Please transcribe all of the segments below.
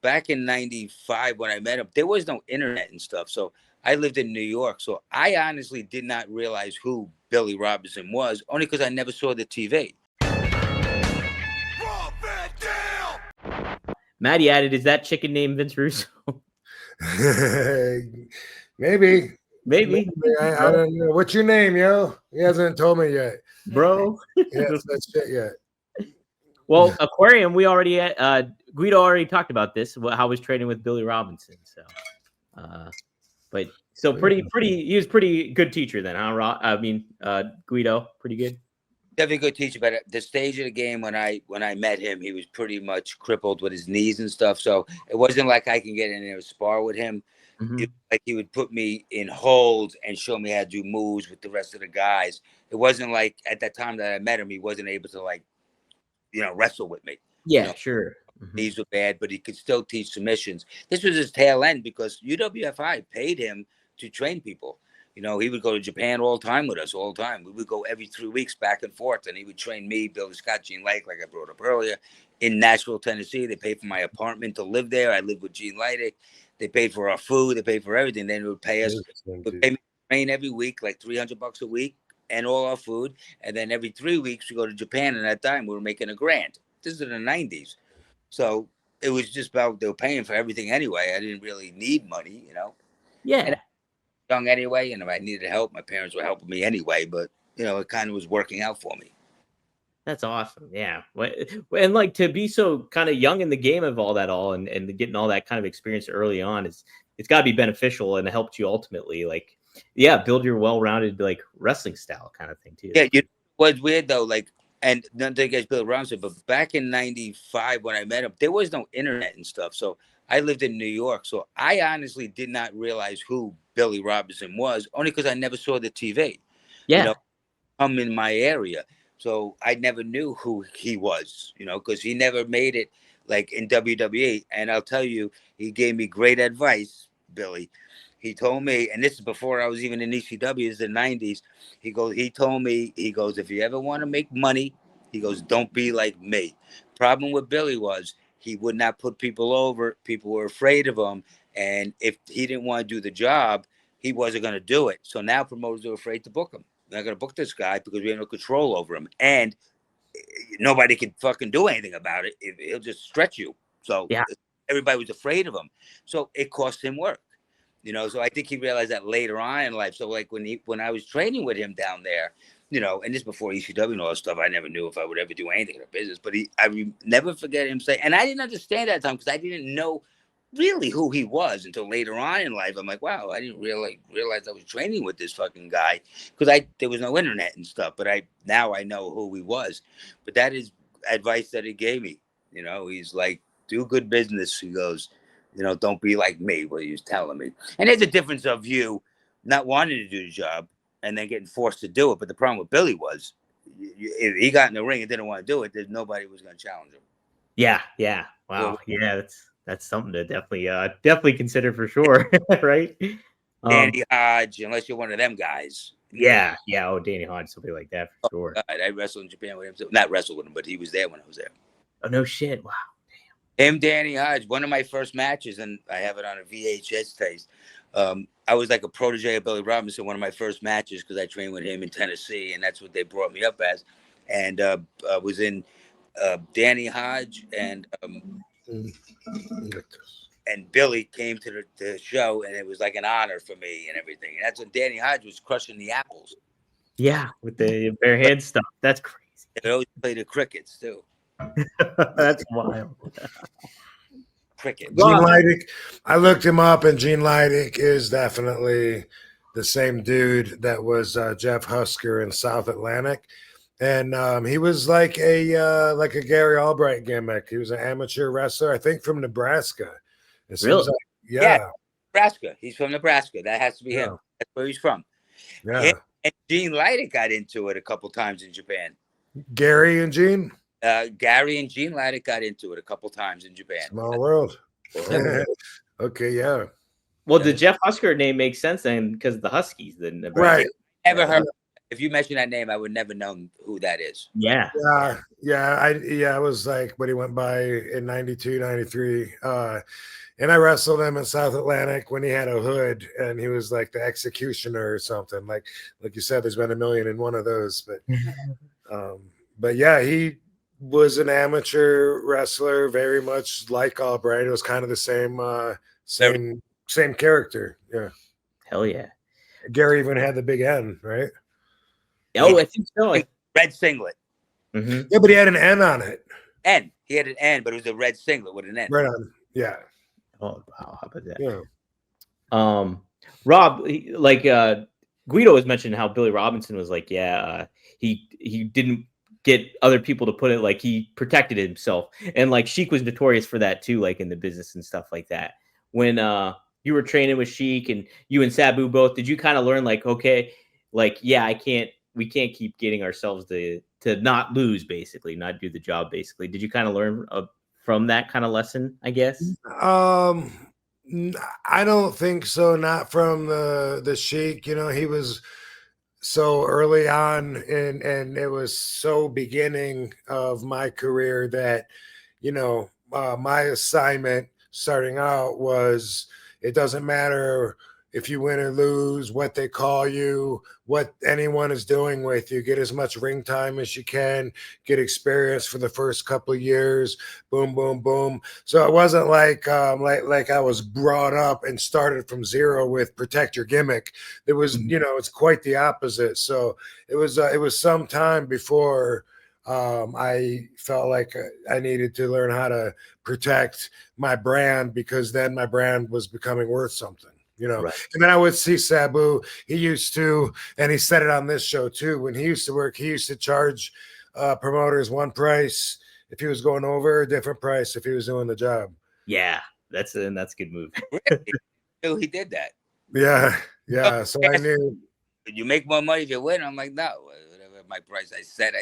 back in '95 when I met him, there was no internet and stuff. So I lived in New York. So I honestly did not realize who Billy Robinson was, only because I never saw the TV. Maddie added, "Is that chicken named Vince Russo?" Maybe. I don't know. What's your name, yo? He hasn't told me yet, bro. Yeah, that's shit yet. Well, Aquarium, we already had, Guido already talked about this, how he's training with Billy Robinson. So, but so pretty, he was pretty good teacher then, huh? Guido, pretty good. Definitely a good teacher, but at the stage of the game when I met him, he was pretty much crippled with his knees and stuff. So it wasn't like I can get in there and spar with him. Mm-hmm. Like he would put me in holds and show me how to do moves with the rest of the guys. It wasn't like at that time that I met him, he wasn't able to wrestle with me. Yeah, sure. Mm-hmm. Knees were bad, but he could still teach submissions. This was his tail end because UWFI paid him to train people. He would go to Japan all the time with us, all the time. We would go every 3 weeks back and forth, and he would train me, Billy Scott, Gene Lake, like I brought up earlier, in Nashville, Tennessee. They paid for my apartment to live there. I lived with Gene Leidick. They paid for our food. They paid for everything. Then they would pay us. Would pay me to train every week, like $300 a week, and all our food. And then every 3 weeks, we go to Japan. And at that time, we were making $1,000. This is in the 90s. So it was just about they were paying for everything anyway. I didn't really need money, Yeah. And young anyway, and if I needed help, my parents were helping me anyway. But it kind of was working out for me. That's awesome. Yeah. And like to be so kind of young in the game of all that and getting all that kind of experience early on it's got to be beneficial and it helped you ultimately build your well-rounded like wrestling style kind of thing too. Yeah, it was weird though. And nothing against Billy Robinson, but back in '95 when I met him, there was no internet and stuff. So I lived in New York. So I honestly did not realize who Billy Robinson was, only because I never saw the TV. Yeah. Come in my area. So I never knew who he was, because he never made it like in WWE. And I'll tell you, he gave me great advice, Billy. He told me, and this is before I was even in ECW, it's the 90s. He told me, if you ever want to make money, he goes, don't be like me. Problem with Billy was he would not put people over. People were afraid of him. And if he didn't want to do the job, he wasn't going to do it. So now promoters are afraid to book him. They're not going to book this guy because we have no control over him. And nobody can fucking do anything about it. He'll just stretch you. So everybody was afraid of him. So it cost him work. So I think he realized that later on in life. So like when I was training with him down there, and this before ECW and all that stuff, I never knew if I would ever do anything in the business. But I never forget him saying, and I didn't understand that time because I didn't know really who he was until later on in life. I'm like, wow, I didn't realize I was training with this fucking guy because there was no internet and stuff. But now I know who he was. But that is advice that he gave me. He's like, do good business. He goes, don't be like me, what he was telling me. And there's a difference of you not wanting to do the job and then getting forced to do it. But the problem with Billy was if he got in the ring and didn't want to do it, there's nobody was going to challenge him. Yeah. Wow. Yeah, that's something to definitely consider for sure. Right. Danny Hodge, unless you're one of them guys. Yeah. Oh, Danny Hodge, something like that for sure. God, I wrestled in Japan with him. Not wrestled with him, but he was there when I was there. Oh, no shit. Wow. Him, Danny Hodge, one of my first matches, and I have it on a VHS tape. I was like a protege of Billy Robinson, one of my first matches, because I trained with him in Tennessee, and that's what they brought me up as. And I was in Danny Hodge, and Billy came to the show, and it was like an honor for me and everything. And that's when Danny Hodge was crushing the apples. Yeah, with the bare hand stuff. That's crazy. They always play the crickets, too. That's wild. Cricket. Gene Leidick. I looked him up, and Gene Leidick is definitely the same dude that was Jeff Husker in South Atlantic, and he was like a Gary Albright gimmick. He was an amateur wrestler, I think, from Nebraska. Really? Yeah, Nebraska. He's from Nebraska. That has to be him. That's where he's from. Yeah. And Gene Leidick got into it a couple times in Japan. Gary and Gene. Gary and Gene Leidick got into it a couple times in Japan. Small world. Okay, yeah. Well, the Jeff Husker name makes sense then because the Huskies, the Nebraska. Right. Never heard. If you mention that name, I would never know who that is. Yeah. I was like what he went by in 92, 93. And I wrestled him in South Atlantic when he had a hood and he was like the executioner or something. Like you said, there's been a million in one of those. But yeah, he was an amateur wrestler, very much like Albright. It was kind of the same character. Yeah. Hell yeah. Gary even had the big N, right? Oh, I think so. Red singlet. Mm-hmm. Yeah, but he had an N on it. N. He had an N, but it was a red singlet with an N. Right on. Yeah. Oh wow, how about that? Yeah. Rob, Guido was mentioning how Billy Robinson was like, he didn't get other people to put it, like he protected himself, and like Sheik was notorious for that too, like in the business and stuff like that. When you were training with Sheik and you and Sabu both, did you kind of learn like, okay, like we can't keep getting ourselves to not lose, basically, not do the job, basically? Did you kind of learn from that kind of lesson, I guess? I don't think so. Not from the Sheik. He was so early on, and it was so beginning of my career that my assignment starting out was, it doesn't matter if you win or lose, what they call you, what anyone is doing with you. Get as much ring time as you can, get experience for the first couple of years, boom, boom, boom. So it wasn't like I was brought up and started from zero with protect your gimmick. It was, it's quite the opposite. So it was some time before I felt like I needed to learn how to protect my brand, because then my brand was becoming worth something. Right. And then I would see Sabu. He used to, and he said it on this show too, when he used to work, he used to charge promoters one price if he was going over, a different price if he was doing the job. Yeah, that's a good move. Really? He did that. Yeah. So I knew. You make more money if you win. I'm like, no, whatever my price I said.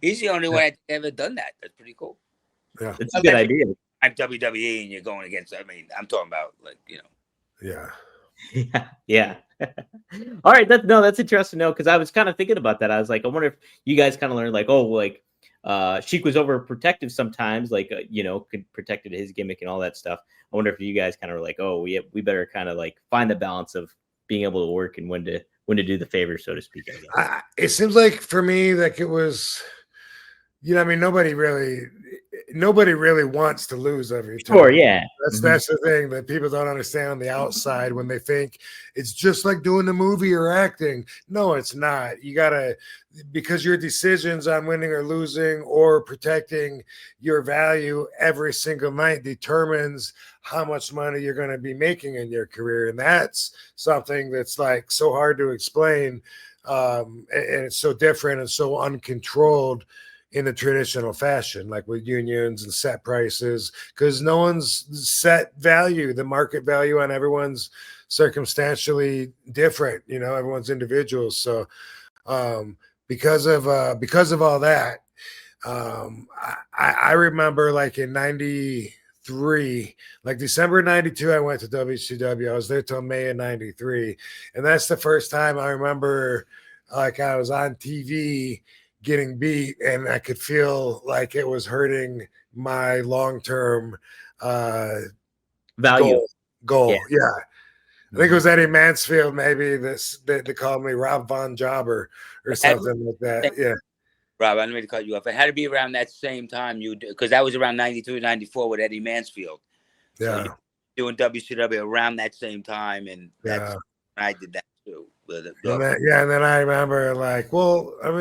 He's the only one that's ever done that. That's pretty cool. Yeah, it's a good idea. I'm WWE and you're going against, I'm talking about Yeah. All right, that's interesting to know, because I was kind of thinking about that. I was like, I wonder if you guys kind of learned like, Sheik was overprotective sometimes, like protected his gimmick and all that stuff. I wonder if you guys kind of were like, oh, we better kind of like find the balance of being able to work and when to do the favor, so to speak. I guess. It seems like for me, like it was, nobody really wants to lose every time. Sure, yeah. That's the thing that people don't understand on the outside when they think it's just like doing a movie or acting. No, it's not. You gotta, because your decisions on winning or losing or protecting your value every single night determines how much money you're going to be making in your career. And that's something that's like so hard to explain. And it's so different and so uncontrolled in the traditional fashion, like with unions and set prices, because no one's set value. The market value on everyone's circumstantially different. Everyone's individual. So because of all that, I remember like in 93, like December 92, I went to WCW. I was there till May of 93. And that's the first time I remember like I was on TV getting beat, and I could feel like it was hurting my long-term value goal. Yeah. I think it was Eddie Mansfield, maybe they called me Rob Von Jobber or something like that. Yeah. Rob, I don't mean to cut you off. It had to be around that same time because that was around 93, 94 with Eddie Mansfield. Yeah. So doing WCW around that same time, and that's when I did that too. And then I remember like, well, I'm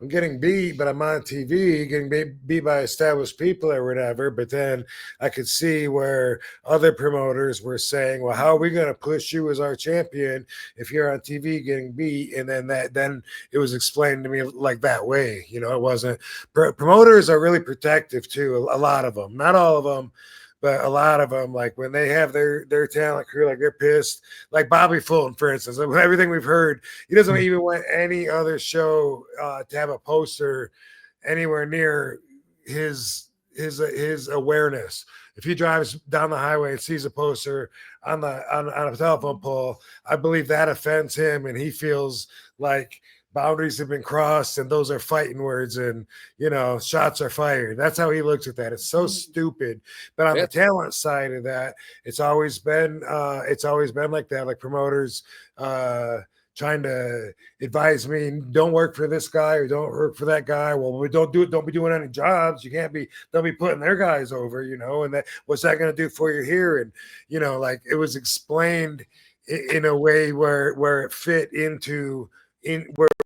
getting beat, but I'm on TV, getting beat by established people or whatever. But then I could see where other promoters were saying, well, how are we going to push you as our champion if you're on TV getting beat? And then it was explained to me like that way. It wasn't. Promoters are really protective too. A lot of them, not all of them, but a lot of them, like when they have their talent crew, like they're pissed. Like Bobby Fulton, for instance, everything we've heard, he doesn't even want any other show to have a poster anywhere near his his awareness. If he drives down the highway and sees a poster on a telephone pole, I believe that offends him, and he feels like boundaries have been crossed, and those are fighting words, and shots are fired. That's how he looks at that. It's so stupid. But on the talent side of that, it's always been like that. Like promoters trying to advise me, don't work for this guy or don't work for that guy. Well, don't be doing any jobs. They'll be putting their guys over, and that, what's that going to do for you here? And, like it was explained in a way where it fit into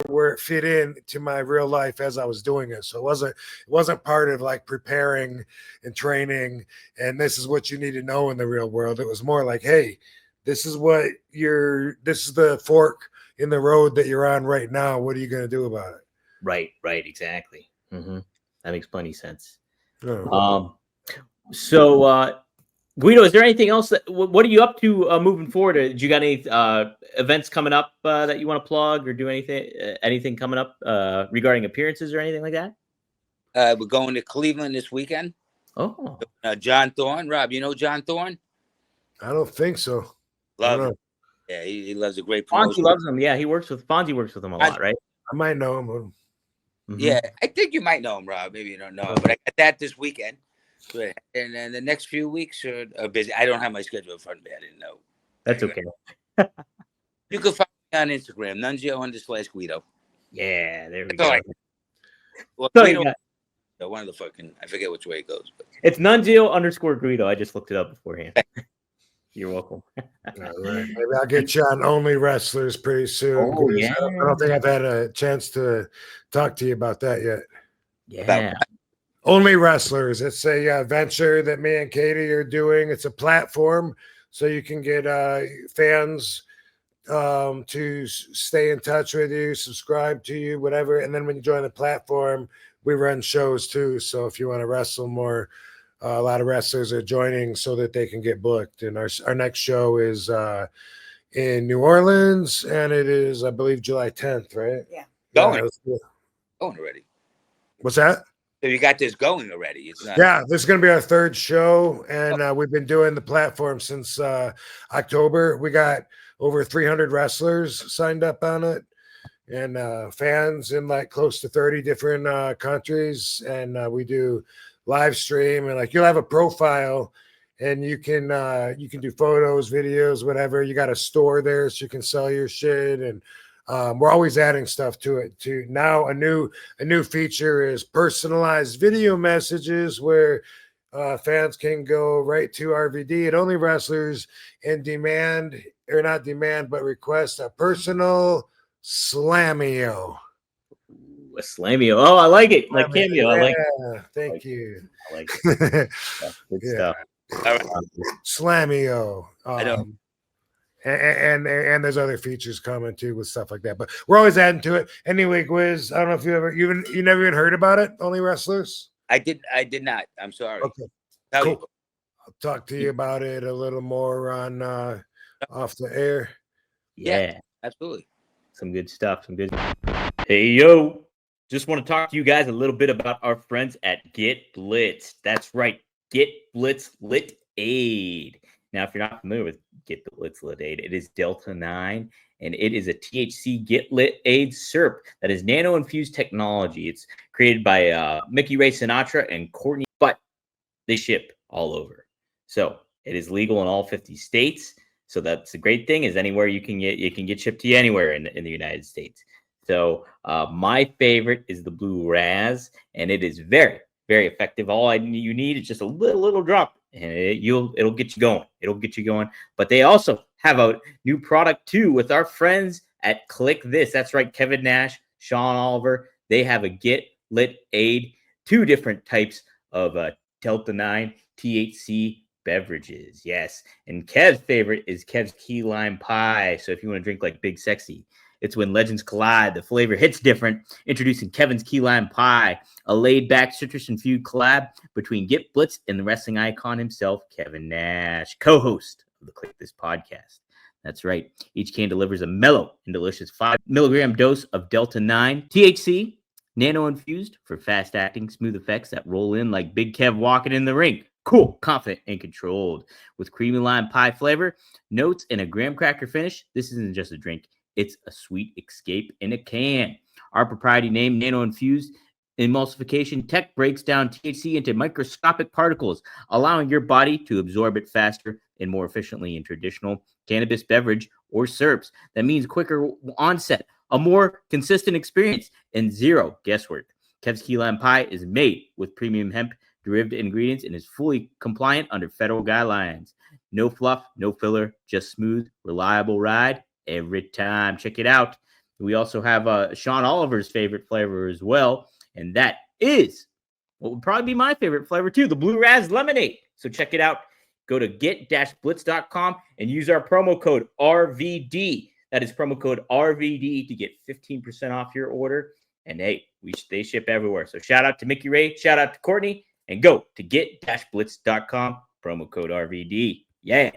where it fit into my real life as I was doing it. So it wasn't part of like preparing and training, and this is what you need to know in the real world. It was more like, hey, this is the fork in the road that you're on right now. What are you going to do about it? Right, exactly. Mm-hmm. That makes plenty of sense. Oh. So Guido, is there anything else what are you up to moving forward? Did you got any events coming up that you want to plug, or do anything coming up regarding appearances or anything like that? We're going to Cleveland this weekend. Oh, John Thorne. Rob, you know John Thorne? I don't think so. Love him. Yeah, he loves a great Fonzie promotion. loves him. Yeah, Fonzie works with him a lot, right? I might know him. Mm-hmm. Yeah, I think you might know him, Rob. Maybe you don't know him, but I got that this weekend. And then the next few weeks are busy. I don't have my schedule in front of me. I didn't know. That's okay. You can find me on Instagram, Nunzio_Guido. Yeah, there we That's go. Well, So Guido, one of the fucking, I forget which way it goes. But. It's Nunzio_Guido. I just looked it up beforehand. You're welcome. All right. Maybe I'll get you on Only Wrestlers pretty soon. Oh, yeah. I don't think I've had a chance to talk to you about that yet. Yeah. Only Wrestlers. It's a venture that me and Katie are doing. It's a platform so you can get fans to stay in touch with you, subscribe to you, whatever. And then when you join the platform, we run shows too. So if you want to wrestle more, a lot of wrestlers are joining so that they can get booked. And our next show is in New Orleans, and it is, I believe, July 10th, right? Yeah. Going already. What's that? So you got this going already. It's not. Yeah, this is going to be our third show, and we've been doing the platform since October. We got over 300 wrestlers signed up on it, and fans in like close to 30 different countries. And we do live stream, and like you'll have a profile, and you can do photos, videos, whatever. You got a store there, so you can sell your shit, and we're always adding stuff to it. To now, a new feature is personalized video messages where fans can go right to RVD at Only Wrestlers and request a personal slameo. A slameo. Oh, I like it. Like cameo. I like it. Thank you. I like it. Good stuff. All right. Slameo. I know. And there's other features coming too with stuff like that. But we're always adding to it. Anyway, Gwiz, I don't know if you never even heard about it, Only Wrestlers? I did not. I'm sorry. Okay. Cool. I'll talk to you about it a little more on off the air. Yeah, absolutely. Some good stuff. Hey, yo. Just want to talk to you guys a little bit about our friends at Get Blitz. That's right. Get Blitz Lit Aid. Now, if you're not familiar with Get Blitz Lit Aid, it is Delta 9, and it is a THC Get Lit Aid syrup that is nano-infused technology. It's created by Mickey Ray Sinatra and Courtney, but they ship all over. So it is legal in all 50 states. So that's the great thing, is anywhere you can get shipped to you anywhere in the United States. So my favorite is the Blue Raz, and it is very, very effective. All you need is just a little drop, and it'll get you going. It'll get you going. But they also have a new product too with our friends at Click This. That's right, Kevin Nash, Sean Oliver. They have a Get Lit Aid, 2 different types of Delta 9 THC beverages. Yes, and Kev's favorite is Kev's Key Lime Pie. So if you want to drink like Big Sexy, it's when legends collide. The flavor hits different. Introducing Kevin's Key Lime Pie, a laid-back citrus-infused collab between Get Blitz and the wrestling icon himself, Kevin Nash, co-host of the Click This podcast. That's right. Each can delivers a mellow and delicious 5 milligram dose of Delta 9 THC Nano infused for fast acting, smooth effects that roll in like Big Kev walking in the ring. Cool, confident, and controlled. With creamy lime pie flavor, notes, and a graham cracker finish, this isn't just a drink, it's a sweet escape in a can. Our proprietary name, Nano Infused Emulsification Tech, breaks down THC into microscopic particles, allowing your body to absorb it faster and more efficiently in traditional cannabis beverage or syrups. That means quicker onset, a more consistent experience, and zero guesswork. Kev's Key Lime Pie is made with premium hemp derived ingredients and is fully compliant under federal guidelines. No fluff, no filler, just smooth, reliable ride every time. Check it out. We also have Sean Oliver's favorite flavor as well, and that is what would probably be my favorite flavor too, the Blue Raz Lemonade. So check it out. Go to get-blitz.com and use our promo code RVD. That is promo code RVD to get 15% off your order. And hey, they ship everywhere. So shout out to Mickey Ray, shout out to Courtney, and go to get-blitz.com, promo code RVD. Yeah.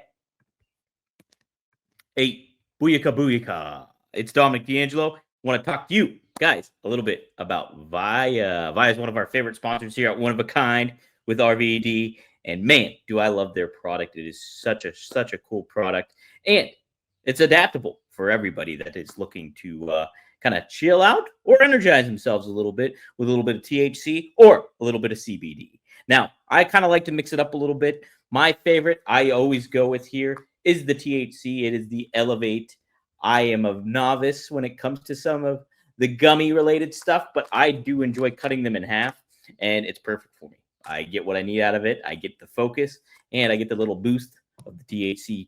Hey, booyaka booyaka. It's Dominic D'Angelo. I want to talk to you guys a little bit about Via. Via is one of our favorite sponsors here at One of a Kind with RVD. And man, do I love their product. It is such a cool product. And it's adaptable for everybody that is looking to kind of chill out or energize themselves a little bit with a little bit of THC or a little bit of CBD. Now, I kind of like to mix it up a little bit. My favorite I always go with here is the THC. It is the Elevate. I am a novice when it comes to some of the gummy related stuff, but I do enjoy cutting them in half, and it's perfect for me. I get what I need out of it. I get the focus, and I get the little boost of the THC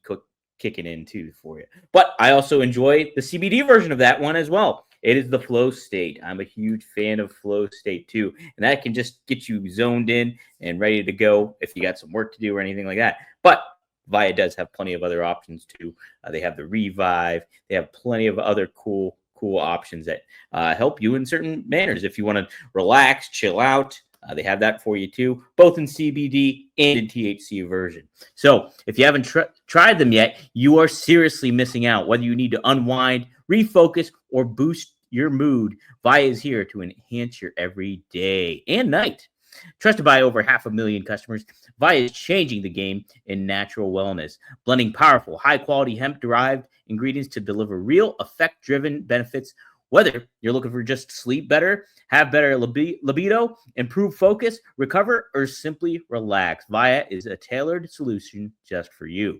kicking in too for you. But I also enjoy the CBD version of that one as well. It is the Flow State. I'm a huge fan of Flow State too, and that can just get you zoned in and ready to go if you got some work to do or anything like that. But Via does have plenty of other options too. They have the Revive. They have plenty of other cool options that help you in certain manners. If you want to relax, chill out, they have that for you too, both in CBD and in THC version. So if you haven't tried them yet, you are seriously missing out. Whether you need to unwind, refocus, or boost your mood, Via is here to enhance your every day and night. Trusted by over 500,000 customers, Via is changing the game in natural wellness, blending powerful, high-quality hemp-derived ingredients to deliver real, effect-driven benefits. Whether you're looking for just sleep better, have better libido, improve focus, recover, or simply relax, Via is a tailored solution just for you.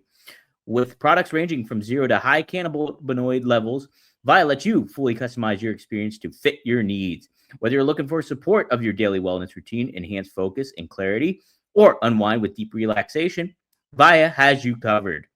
With products ranging from 0 to high cannabinoid levels, Via lets you fully customize your experience to fit your needs. Whether you're looking for support of your daily wellness routine, enhanced focus and clarity, or unwind with deep relaxation, Via has you covered.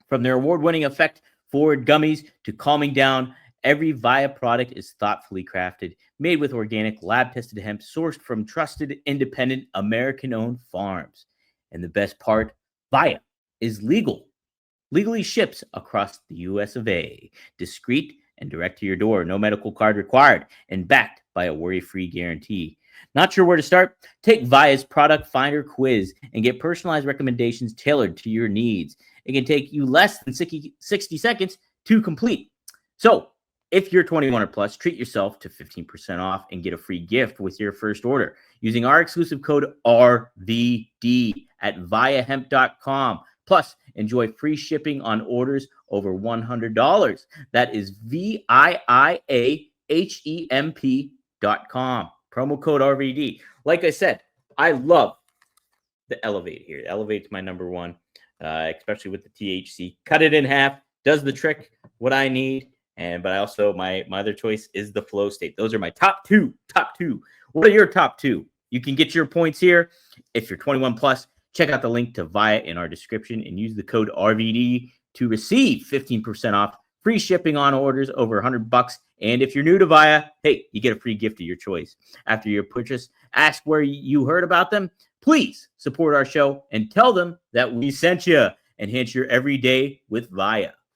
From their award-winning effect-forward gummies to calming down, every Via product is thoughtfully crafted, made with organic, lab-tested hemp sourced from trusted, independent, American-owned farms. And the best part, Via is legally ships across the US of A, discreet and direct to your door, no medical card required, and backed by a worry-free guarantee. Not sure where to start? Take Via's Product Finder quiz and get personalized recommendations tailored to your needs. It can take you less than 60 seconds to complete. So, if you're 21 or plus, treat yourself to 15% off and get a free gift with your first order using our exclusive code RVD at viahemp.com. Plus, enjoy free shipping on orders over $100. That is viahemp.com. Promo code RVD. Like I said, I love the Elevate here. Elevate's my number one, especially with the THC. Cut it in half, does the trick, what I need. But I also, my other choice is the Flow State. Those are my top two. What are your top two? You can get your points here. If you're 21 plus, check out the link to Via in our description and use the code RVD to receive 15% off, free shipping on orders over $100. And if you're new to Via, hey, you get a free gift of your choice. After your purchase, ask where you heard about them. Please support our show and tell them that we sent you. Enhance your everyday with Via.